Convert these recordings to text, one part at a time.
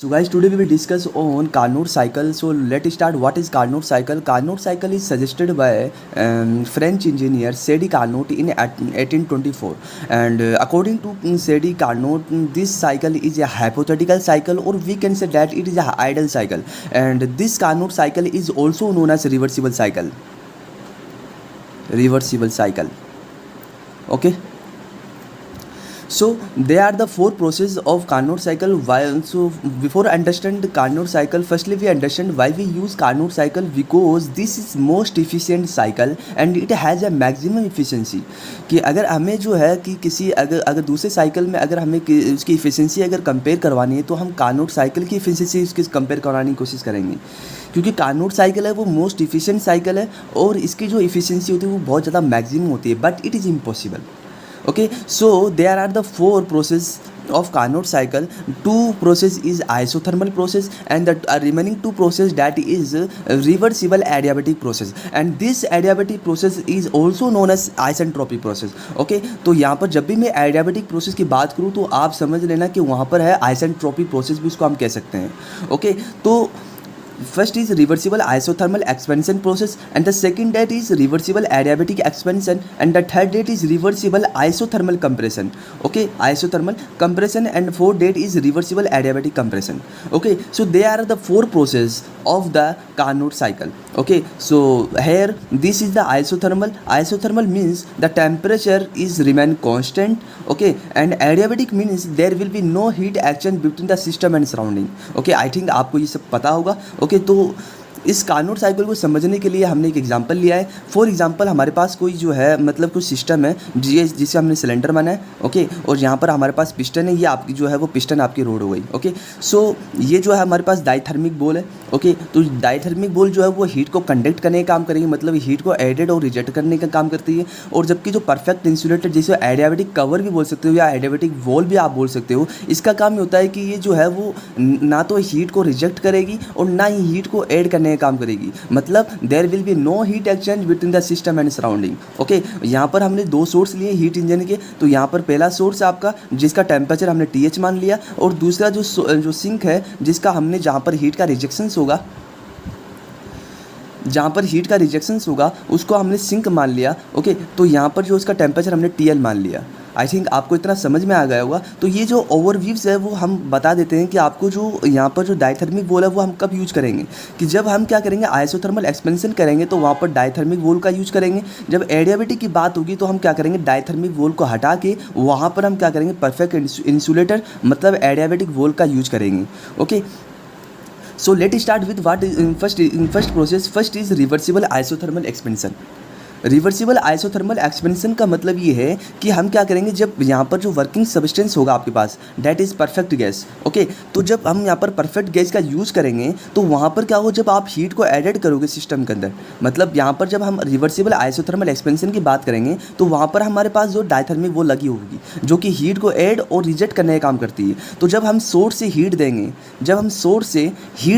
So guys, today we will discuss on Carnot cycle. So let's start. What is Carnot cycle? Carnot cycle is suggested by French engineer Sadi Carnot in 1824. And according to Sadi Carnot, this cycle is a hypothetical cycle, or we can say that it is a ideal cycle. And this Carnot cycle is also known as reversible cycle. Reversible cycle. Okay. So there are the four processes of Carnot cycle. Why? So before understand the Carnot cycle, firstly we understand why we use Carnot cycle, because this is most efficient cycle and it has a maximum efficiency. कि अगर हमें जो है कि किसी अगर दूसरे cycle में अगर हमें उसकी इफ़िशेंसी अगर कंपेयर करवानी है तो हम Carnot साइकिल की इफ़िशेंसी उसकी कंपेयर करवाने की कोशिश करेंगे, क्योंकि Carnot साइकिल है वो मोस्ट इफ़िशेंट साइकिल है और इसकी जो इफ़िशेंसी होती है वो बहुत ज़्यादा मैक्सिमम होती है, but it is impossible. Okay, so there are the four process of Carnot cycle. Two process is isothermal process and the remaining two process that is reversible adiabatic process, and this adiabatic process is also known as isentropic process. Okay, तो यहाँ पर जब भी मैं adiabatic process की बात करूँ तो आप समझ लेना कि वहाँ पर है isentropic process भी उसको हम कह सकते हैं. Okay, तो first is reversible isothermal expansion process, and the second that is reversible adiabatic expansion, and the third that is reversible isothermal compression. Okay, isothermal compression, and fourth that is reversible adiabatic compression. Okay, so they are the four processes of the Carnot cycle. Okay, so here this is the isothermal. Isothermal means the temperature is remain constant. Okay, and adiabatic means there will be no heat exchange between the system and surrounding. Okay, I think आपको ये सब पता होगा. Okay, तो इस Carnot cycle को समझने के लिए हमने एक एग्जांपल लिया है. फॉर एग्जांपल हमारे पास कोई जो है मतलब कुछ सिस्टम है जिसे हमने सिलेंडर माना है. ओके, और यहाँ पर हमारे पास पिस्टन है, ये आपकी जो है वो पिस्टन आपकी रोड हो गई. ओके, सो ये जो है हमारे पास डाइथर्मिक बॉल है. ओके, तो डाइथर्मिक बॉल जो है वो हीट को कंडक्ट करने का काम करेगी, मतलब हीट को एडेड और रिजेक्ट करने का काम करती है. और जबकि जो परफेक्ट इंसुलेटर, जिसे एडियाबेटिक कवर भी बोल सकते हो या एडियाबेटिक वॉल भी आप बोल सकते हो, इसका काम ये होता है कि ये जो है वो ना तो हीट को रिजेक्ट करेगी और ना ही हीट को ऐड करने का काम करेगी, मतलब there will be no heat exchange between the system and surrounding. Okay, यहाँ पर हमने दो सोर्स लिए हीट इंजन के. तो यहाँ पर पहला सोर्स है आपका जिसका टेम्परेचर हमने TH मान लिया, और दूसरा जो सिंक है जिसका हमने जहाँ पर हीट का रिजेक्शंस होगा उसको हमने सिंक मान लिया. ओके, तो यहाँ पर जो उसका टेम्परेचर हमने TL मान लिया. आई थिंक आपको इतना समझ में आ गया होगा. तो ये जो ओवरव्यूज है वो हम बता देते हैं कि आपको जो यहाँ पर जो डाइथर्मिक वॉल है वो हम कब यूज करेंगे, कि जब हम क्या करेंगे आइसोथर्मल एक्सपेंशन करेंगे तो वहाँ पर डाइथर्मिक वॉल का यूज करेंगे. जब एडियाबेटिक की बात होगी तो हम क्या करेंगे, डाइथर्मिक वॉल को हटा के वहाँ पर हम क्या करेंगे, परफेक्ट इंसुलेटर मतलब एडियाबेटिक वॉल का यूज करेंगे. Okay, so let's start with what is first process. First is reversible isothermal expansion. Reversible isothermal expansion का मतलब ये है कि हम क्या करेंगे, जब यहाँ पर जो वर्किंग सब्सटेंस होगा आपके पास that is perfect gas. Okay, तो जब हम यहाँ पर परफेक्ट गैस का यूज़ करेंगे तो वहाँ पर क्या हो, जब आप हीट को एडेड करोगे सिस्टम के अंदर, मतलब यहाँ पर जब हम रिवर्सिबल आइसोथर्मल एक्सपेंशन की बात करेंगे तो वहाँ पर हमारे पास जो डाइथर्मिक वो लगी होगी जो कि हीट को ऐड और रिजेक्ट करने का काम करती है. तो जब हम सोर्स से हीट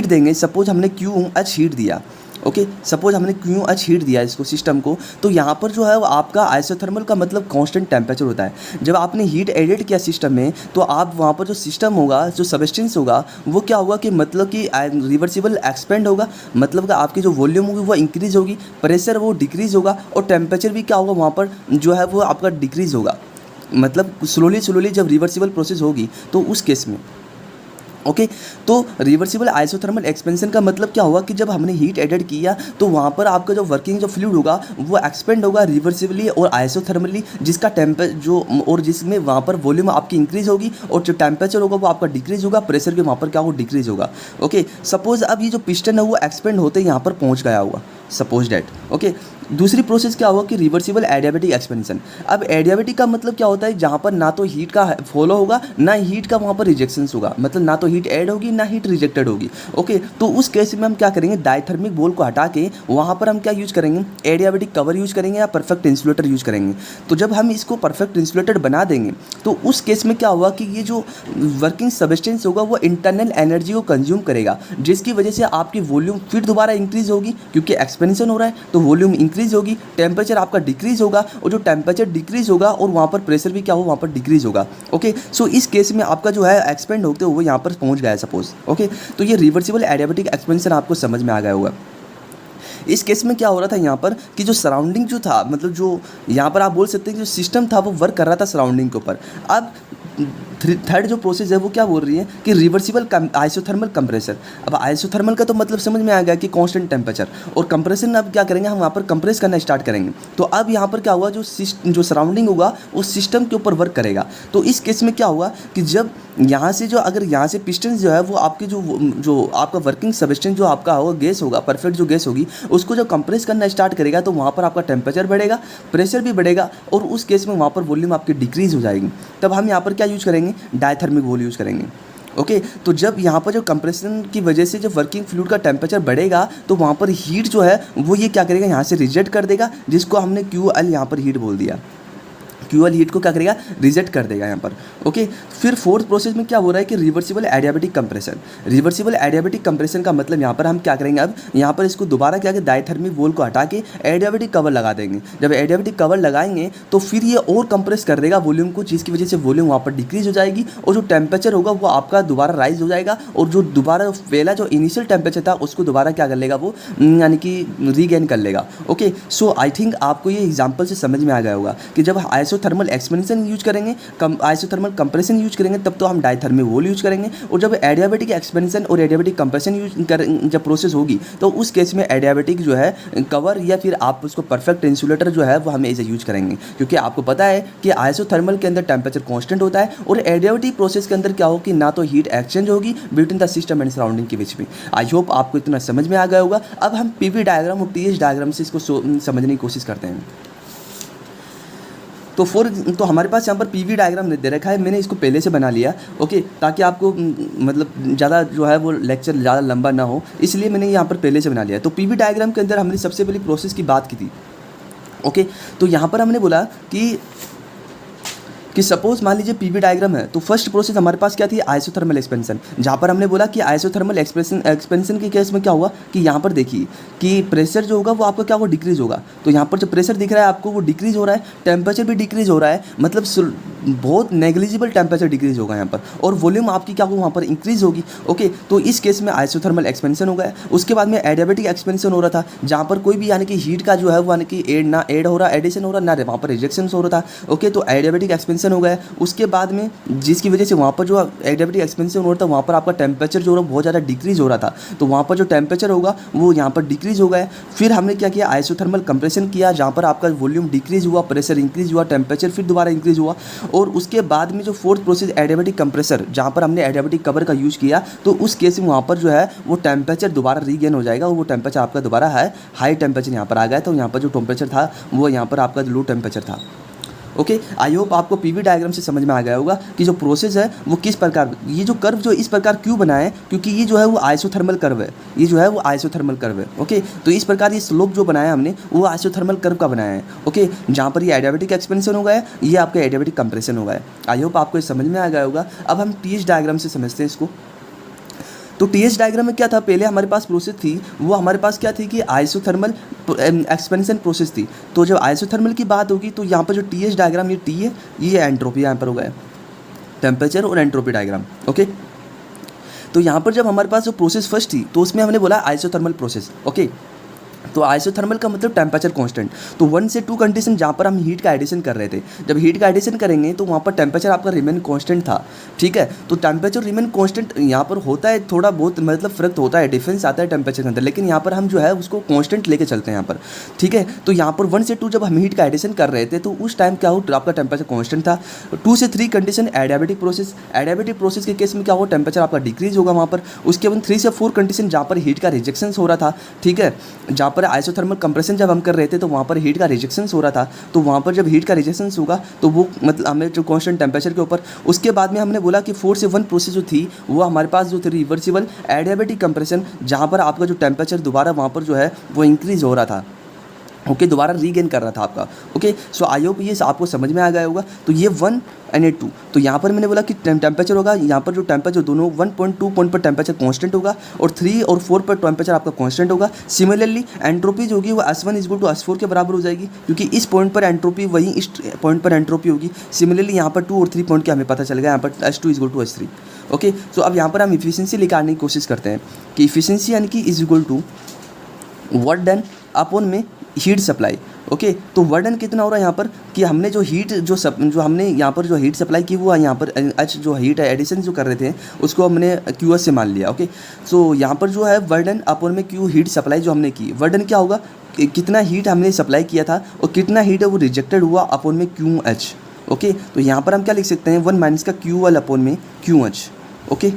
देंगे, सपोज हमने QH हीट दिया. ओके, सपोज हमने QH हीट दिया इसको सिस्टम को, तो यहाँ पर जो है वो आपका आइसोथर्मल का मतलब कांस्टेंट टेम्परेचर होता है. जब आपने हीट एडेड किया सिस्टम में तो आप वहाँ पर जो सिस्टम होगा, जो सबस्टेंस होगा वो क्या होगा कि मतलब कि रिवर्सिबल एक्सपेंड होगा, मतलब कि आपकी जो वॉल्यूम होगी वो इंक्रीज़ होगी, प्रेशर वो डिक्रीज़ होगा, और टेम्परेचर भी क्या होगा वहाँ पर जो है वो आपका डिक्रीज़ होगा, मतलब स्लोली जब रिवर्सिबल प्रोसेस होगी तो उस केस में. ओके, तो रिवर्सिबल आइसोथर्मल एक्सपेंशन का मतलब क्या होगा कि जब हमने हीट एडेड किया तो वहाँ पर आपका जो वर्किंग जो फ्लूइड होगा वो एक्सपेंड होगा रिवर्सिबली और आइसोथर्मली, जिसका जिसमें वहाँ पर वॉल्यूम आपकी इंक्रीज़ होगी और जो टेम्परेचर होगा वो आपका डिक्रीज़ होगा, प्रेशर के वहाँ पर क्या होगा, डिक्रीज़ होगा. ओके, सपोज अब ये जो पिस्टन है वो एक्सपेंड होते यहाँ पर पहुँच गया हुआ, सपोज डैट. ओके, दूसरी प्रोसेस क्या होगा कि रिवर्सिबल एडियाबेटिक एक्सपेंशन. अब एडियाबेटिक का मतलब क्या होता है, जहाँ पर ना तो हीट का फॉलो होगा ना हीट का वहाँ पर रिजेक्शंस होगा, मतलब ना तो हीट ऐड होगी ना हीट रिजेक्टेड होगी. ओके, तो उस केस में हम क्या करेंगे, डाइथर्मिक बॉल को हटा के वहाँ पर हम क्या यूज़ करेंगे, एडियाबेटिक कवर यूज़ करेंगे या परफेक्ट इंसुलेटर यूज़ करेंगे. तो जब हम इसको परफेक्ट इंसुलेटर बना देंगे तो उस केस में क्या होगा कि ये जो वर्किंग सबस्टेंस होगा वो इंटरनल एनर्जी को कंज्यूम करेगा, जिसकी वजह से आपकी वॉल्यूम फिर दोबारा इंक्रीज़ होगी, क्योंकि एक्सपेंशन हो रहा है तो वॉल्यूम इंक्रीज़ होगी, टेम्परेचर आपका डिक्रीज़ होगा, और जो टेम्परेचर डिक्रीज़ होगा और वहाँ पर प्रेशर भी क्या हो, वहाँ पर डिक्रीज़ होगा। ओके, सो इस केस में आपका जो है एक्सपेंड होते हुए यहाँ पर पहुँच गया है सपोज। ओके, तो ये रिवर्सिबल एडियाबेटिक एक्सपेंशन आपको समझ में आ गया होगा। इस केस में क्या हो रहा था यहाँ पर कि जो सराउंडिंग जो था, मतलब जो यहाँ पर आप बोल सकते हैं कि जो सिस्टम था वो वर्क कर रहा था सराउंडिंग के ऊपर। अब थर्ड जो प्रोसेस है वो क्या बोल रही है कि रिवर्सिबल आइसोथर्मल कंप्रेसर। अब आइसोथर्मल का तो मतलब समझ में आ गया कि कांस्टेंट टेम्परेचर, और कंप्रेशन अब क्या करेंगे, हम वहाँ पर कंप्रेस करना स्टार्ट करेंगे। तो अब यहाँ पर क्या हुआ, जो सराउंडिंग होगा वो सिस्टम के ऊपर वर्क करेगा। तो इस केस में क्या हुआ कि जब यहाँ से जो अगर यहाँ से पिस्टन जो है वो आपके जो आपका वर्किंग सबस्टेंस जो आपका होगा गैस होगा, परफेक्ट जो गैस होगी, उसको जब कंप्रेस करना स्टार्ट करेगा तो वहाँ पर आपका टेम्परेचर बढ़ेगा, प्रेशर भी बढ़ेगा, और उस केस में वहाँ पर वॉल्यूम आपकी डिक्रीज़ हो जाएगी। तब हम यहाँ पर क्या यूज़ करेंगे, डायथर्मिक वॉल यूज़ करेंगे। ओके, तो जब यहाँ पर जो कंप्रेशन की वजह से जब वर्किंग फ्लूइड का टेम्परेचर बढ़ेगा तो वहाँ पर हीट जो है वो ये क्या करेगा, यहाँ से रिजेक्ट कर देगा, जिसको हमने QL यहाँ पर हीट बोल दिया। QL हीट को क्या करेगा, रिजेक्ट कर देगा यहाँ पर। ओके, फिर फोर्थ प्रोसेस में क्या हो रहा है कि reversible adiabatic compression. Reversible adiabatic compression का मतलब यहाँ पर हम क्या करेंगे, अब यहाँ पर इसको दोबारा क्या करें, डायथर्मिक वॉल को हटा के एडियाबेटिक कवर लगा देंगे। जब एडियाबेटिक कवर लगाएंगे तो फिर ये और कंप्रेस कर देगा वॉल्यूम को, जिसकी वजह से वॉल्यूम वहाँ पर डिक्रीज हो जाएगी, और जो टेम्परेचर होगा वो आपका दोबारा राइज हो जाएगा, और जो दोबारा पहला जो इनिशियल टेम्परेचर था उसको दोबारा क्या कर लेगा, वो यानी कि रीगेन कर लेगा। ओके, सो आई थिंक आपको ये एग्जाम्पल से समझ में आ गया होगा कि जब आइसोथर्मल एक्सपेंशन यूज करेंगे, आइसोथर्मल कंप्रेशन यूज करेंगे, तब तो हम डायथर्मिक वॉल यूज करेंगे, और जब एडियाबेटिक एक्सपेंशन और एडियाबेटिक कंप्रेशन जब प्रोसेस होगी तो उस केस में एडियाबेटिक जो है कवर या फिर आप उसको परफेक्ट इंसुलेटर जो है वो हम इसे यूज करेंगे, क्योंकि आपको पता है कि आइसोथर्मल के अंदर टेम्परेचर कांस्टेंट होता है, और एडियाबेटिक प्रोसेस के अंदर क्या हो कि ना तो हीट एक्सचेंज होगी between the system and surrounding के बीच में। आई होप आपको इतना समझ में आ गया होगा। अब हम PV डायग्राम और TH डायग्राम से इसको समझने की कोशिश करते हैं। तो हमारे पास यहाँ पर PV डायग्राम दे रखा है, मैंने इसको पहले से बना लिया। ओके, ताकि आपको मतलब ज़्यादा जो है वो लेक्चर ज़्यादा लंबा ना हो, इसलिए मैंने यहाँ पर पहले से बना लिया। तो PV डायग्राम के अंदर हमने सबसे पहले प्रोसेस की बात की थी। ओके, तो यहाँ पर हमने बोला कि सपोज मान लीजिए PV डायग्राम है, तो फर्स्ट प्रोसेस हमारे पास क्या थी, आइसोथर्मल एक्सपेंशन। जहाँ पर हमने बोला कि आइसोथर्मल एक्सपेंशन के केस में क्या हुआ कि यहाँ पर देखिए कि प्रेशर जो होगा वो आपका क्या होगा, डिक्रीज होगा। तो यहाँ पर जो प्रेशर दिख रहा है आपको वो डिक्रीज हो रहा है, टेम्परेचर भी डिक्रीज हो रहा है, मतलब बहुत नेग्लिजिबल टेम्परेचर डिक्रीज होगा यहाँ पर, और वॉल्यूम आपकी क्या होगा वहाँ पर इंक्रीज होगी। ओके, तो इस केस में आइसोथर्मल एक्सपेंशन हो गया। उसके बाद में एडियाबेटिक एक्सपेंशन हो रहा था, जहाँ पर कोई भी यानी कि हीट का जो है वो यानी कि ऐड हो रहा, एडिशन हो रहा, ना वहाँ पर रिजेक्शन हो रहा था। ओके, तो एडियाबेटिक एक्सपेंशन हो गया। उसके बाद में जिसकी वजह से वहाँ पर जो एडियाबेटिक एक्सपेंशन हो रहा था वहाँ पर आपका टेम्परेचर जो है बहुत ज़्यादा डिक्रीज हो रहा था, तो वहाँ पर जो टेम्परेचर होगा वो यहाँ पर डिक्रीज हो गया। फिर हमने क्या किया, आइसोथर्मल कंप्रेशन किया, जहाँ पर आपका वॉल्यूम डिक्रीज हुआ, प्रेशर इंक्रीज हुआ, टेम्परेचर फिर दोबारा इंक्रीज हुआ। और उसके बाद में जो फोर्थ प्रोसेस एडियाबेटिक कंप्रेसर, जहाँ पर हमने एडियाबेटिक कवर का यूज़ किया, तो उस केस में वहाँ पर जो है वो टेम्परेचर दोबारा रीगेन हो जाएगा, और वो टेम्परेचर आपका दोबारा है हाई टेम्परेचर यहाँ पर आ गया। तो यहाँ पर जो टेम्परेचर था वो यहाँ पर आपका लो टेम्परेचर था। ओके, आई होप आपको PV डायग्राम से समझ में आ गया होगा कि जो प्रोसेस है वो किस प्रकार, ये जो कर्व जो इस प्रकार क्यों बना है, क्योंकि ये जो है वो आइसोथर्मल कर्व है, ये जो है वो आइसोथर्मल कर्व है। ओके, तो इस प्रकार ये स्लोप जो बनाया हमने वो आइसोथर्मल कर्व का बनाया है। ओके, जहाँ पर ये एडियाबेटिक एक्सपेंशन हो गया है, ये आपका एडियाबेटिक कंप्रेशन हो गया है। आई होप आपको समझ में आ गया होगा। अब हम TH डायग्राम से समझते हैं इसको। तो TH डायग्राम में क्या था, पहले हमारे पास प्रोसेस थी वो हमारे पास क्या थी कि आइसोथर्मल एक्सपेंशन प्रोसेस थी। तो जब आइसोथर्मल की बात होगी तो यहाँ पर जो TH डायग्राम, ये T है, ये एंट्रोपी यहाँ पर हो गया, टेम्परेचर और एंट्रोपी डायग्राम। ओके, तो यहाँ पर जब हमारे पास जो प्रोसेस फर्स्ट थी तो उसमें हमने बोला आइसोथर्मल प्रोसेस। ओके, तो आइसोथर्मल का मतलब टेम्परेचर कांस्टेंट। तो 1 से 2 कंडीशन जहाँ पर हम हीट का एडिशन कर रहे थे, जब हीट का एडिशन करेंगे तो वहाँ पर टेम्परेचर आपका रिमेन कांस्टेंट था। ठीक है, तो टेम्परेचर रिमेन कांस्टेंट यहाँ पर होता है, थोड़ा बहुत मतलब फ़र्क होता है, डिफरेंस आता है टेम्परेचर के अंदर, लेकिन यहाँ पर हम जो है उसको कांस्टेंट लेके चलते हैं यहाँ पर। ठीक है, तो यहाँ पर 1 से 2 जब हम हीट का एडिशन कर रहे थे तो उस टाइम क्या हो, आपका टेम्परेचर कांस्टेंट था। 2 से 3 condition adiabatic process, adiabatic process के केस में क्या हो, टेम्परेचर आपका डिक्रीज होगा वहाँ पर। उसके बाद 3 से 4 कंडीशन जहाँ पर हीट का रिजेक्शन हो रहा था। ठीक है, जहाँ पर आइसोथर्मल कंप्रेशन जब हम कर रहे थे तो वहाँ पर हीट का रिजेक्शन हो रहा था। तो वहाँ पर जब हीट का रिजेक्शन होगा तो वो मतलब हमें जो कांस्टेंट टेम्परेचर के ऊपर। उसके बाद में हमने बोला कि 4 से 1 प्रोसेस जो थी वो हमारे पास जो थी रिवर्सिबल एडियाबेटिक कंप्रेशन, जहाँ पर आपका जो टेम्परेचर दोबारा वहाँ पर जो है वो इंक्रीज हो रहा था। ओके, दोबारा रीगेन कर रहा था आपका। ओके, सो आई होप ये आपको समझ में आ गया होगा। तो ये 1 and 2, तो यहाँ पर मैंने बोला कि टेम्परेचर होगा, यहाँ पर जो टेम्परेचर दोनों 1.2 पॉइंट पर टेम्परेचर कांस्टेंट होगा और 3 और 4 पर टेम्परेचर आपका कांस्टेंट होगा। सिमिलरली एंट्रोपी जो होगी वो S1 = S4 के बराबर हो जाएगी, क्योंकि इस पॉइंट पर एंट्रोपी वहीं इस पॉइंट पर एंट्रोपी होगी। सिमिलरली यहाँ पर 2 और 3 पॉइंट के हमें पता चल गया, यहाँ पर S2 = S3। ओके, सो अब यहाँ पर हम इफिशियंसी निकालने की कोशिश करते हैं कि इफिशियंसी यानी कि is equal to work done upon में हीट सप्लाई। ओके, तो वर्क डन कितना हो रहा है यहाँ पर कि हमने जो हीट जो हमने यहाँ पर जो हीट सप्लाई की वो यहाँ पर एच जो हीट है एडिशन जो कर रहे थे उसको हमने QS से मान लिया। ओके, सो यहाँ पर जो है वर्क डन अपॉन में Q हीट सप्लाई जो हमने की, वर्क डन क्या होगा कितना हीट हमने सप्लाई किया था और कितना हीट है वो रिजेक्टेड हुआ अपॉन में QH। ओके, तो यहाँ पर हम क्या लिख सकते हैं 1 - QL अपॉन में QH। ओके,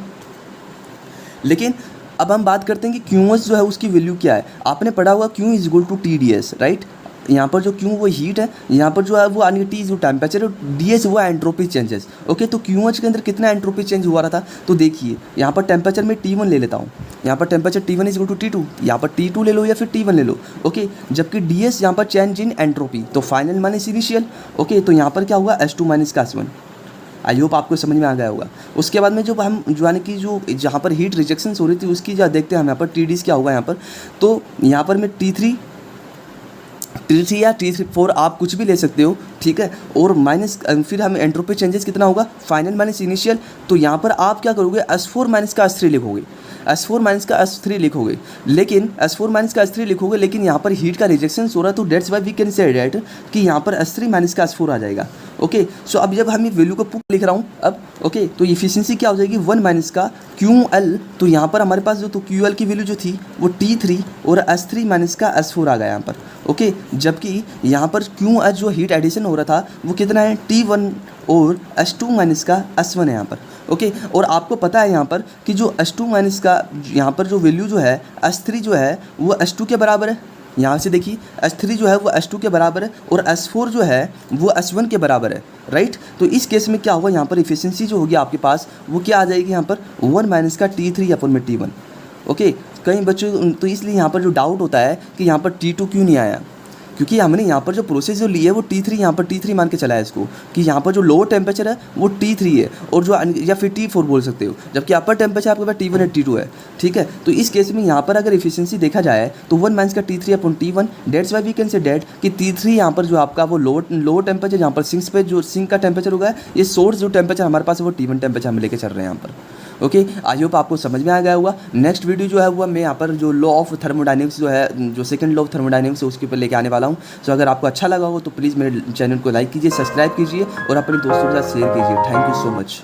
लेकिन अब हम बात करते हैं कि QH जो है उसकी वैल्यू क्या है। आपने पढ़ा हुआ Q = TdS, राइट। यहाँ पर जो Q वो हीट है, यहाँ पर जो है वो यानी T जो टेम्परेचर है, DS वो एंट्रोपी चेंजेस। ओके, तो QH के अंदर कितना एंट्रोपी चेंज हुआ रहा था, तो देखिए यहाँ पर टेम्परेचर में T1 ले लेता हूँ, यहाँ पर टेम्परेचर T1 = T2, यहाँ पर T2 ले लो या फिर T1 ले लो। ओके, जबकि DS यहाँ पर चेंज इन एंट्रोपी, तो फाइनल माइनस इनिशियल। ओके, तो यहाँ पर क्या हुआ S2 - S1। आई होप आपको समझ में आ गया होगा। उसके बाद में जो हम जो यानी कि जो जहाँ पर हीट रिजेक्शंस हो रही थी उसकी जो देखते हैं हम यहाँ पर TDs क्या होगा यहाँ पर, तो यहाँ पर मैं T3 या T4 आप कुछ भी ले सकते हो, ठीक है। और माइनस फिर हम एंट्रोपी चेंजेस कितना होगा फाइनल माइनस इनिशियल, तो यहाँ पर आप क्या करोगे S4 - S3 लिखोगे, S4 - S3 लिखोगे, लेकिन S4 - S3 लिखोगे, लेकिन यहाँ पर हीट का रिजेक्शन हो रहा है, तो that's why we can say that कि यहाँ पर S3 - S4 आ जाएगा। ओके, सो अब जब हम ये वैल्यू को पुट लिख रहा हूँ अब, ओके, तो इफिशियंसी क्या हो जाएगी 1 - QL, तो यहाँ पर हमारे पास जो तो QL की वैल्यू जो थी वो T3 और S3 - S4 आ गया यहाँ पर। ओके, जबकि यहाँ पर QH जो हीट एडिशन हो रहा था वो कितना है T1 और S2 - S1 है यहाँ पर। ओके, और आपको पता है यहाँ पर कि जो S2 का यहाँ पर जो वैल्यू जो है S3 जो है वो S2 के बराबर है। यहाँ से देखिए S3 जो है वो S2 के बराबर है और S4 जो है वो S1 के बराबर है, राइट। तो इस केस में क्या होगा यहाँ पर इफिशियंसी जो होगी आपके पास वो क्या आ जाएगी यहाँ पर 1 - T3 अपॉन में T1। ओके, कई बच्चों तो इसलिए यहाँ पर जो डाउट होता है कि यहाँ पर T2 क्यों नहीं आया, क्योंकि हमने यहाँ पर जो प्रोसेस जो ली है वो T3 यहाँ पर T3 मान के चला है इसको, कि यहाँ पर जो लोअर टेम्परेचर है वो T3 है और जो या फिर T4 बोल सकते हो, जबकि अपर टेम्परेचर आपके पास T1 है T2 है, ठीक है। तो इस केस में यहाँ पर अगर इफिशियंसी देखा जाए तो 1 - T3 upon T1, that's why we can say that कि T3 यहाँ पर जो आपका वो लोअर टेम्परेचर यहाँ पर सिंक्स पे जो सिंक का टेम्परेचर होगा, ये सोर्स जो टेम्परेचर हमारे पास है वो T1 टेम्परेचर हम लेके चल रहे हैं यहाँ पर। ओके, आई होप आपको समझ में आ गया होगा। नेक्स्ट वीडियो जो है वो मैं यहाँ पर जो लॉ ऑफ थर्मोडायनेमिक्स जो है, जो सेकंड लॉ ऑफ थर्मोडायनेमिक्स है उसके ऊपर लेके आने वाला हूँ। सो अगर आपको अच्छा लगा हो तो प्लीज़ मेरे चैनल को लाइक कीजिए, सब्सक्राइब कीजिए और अपने दोस्तों के साथ शेयर कीजिए। Thank you so much.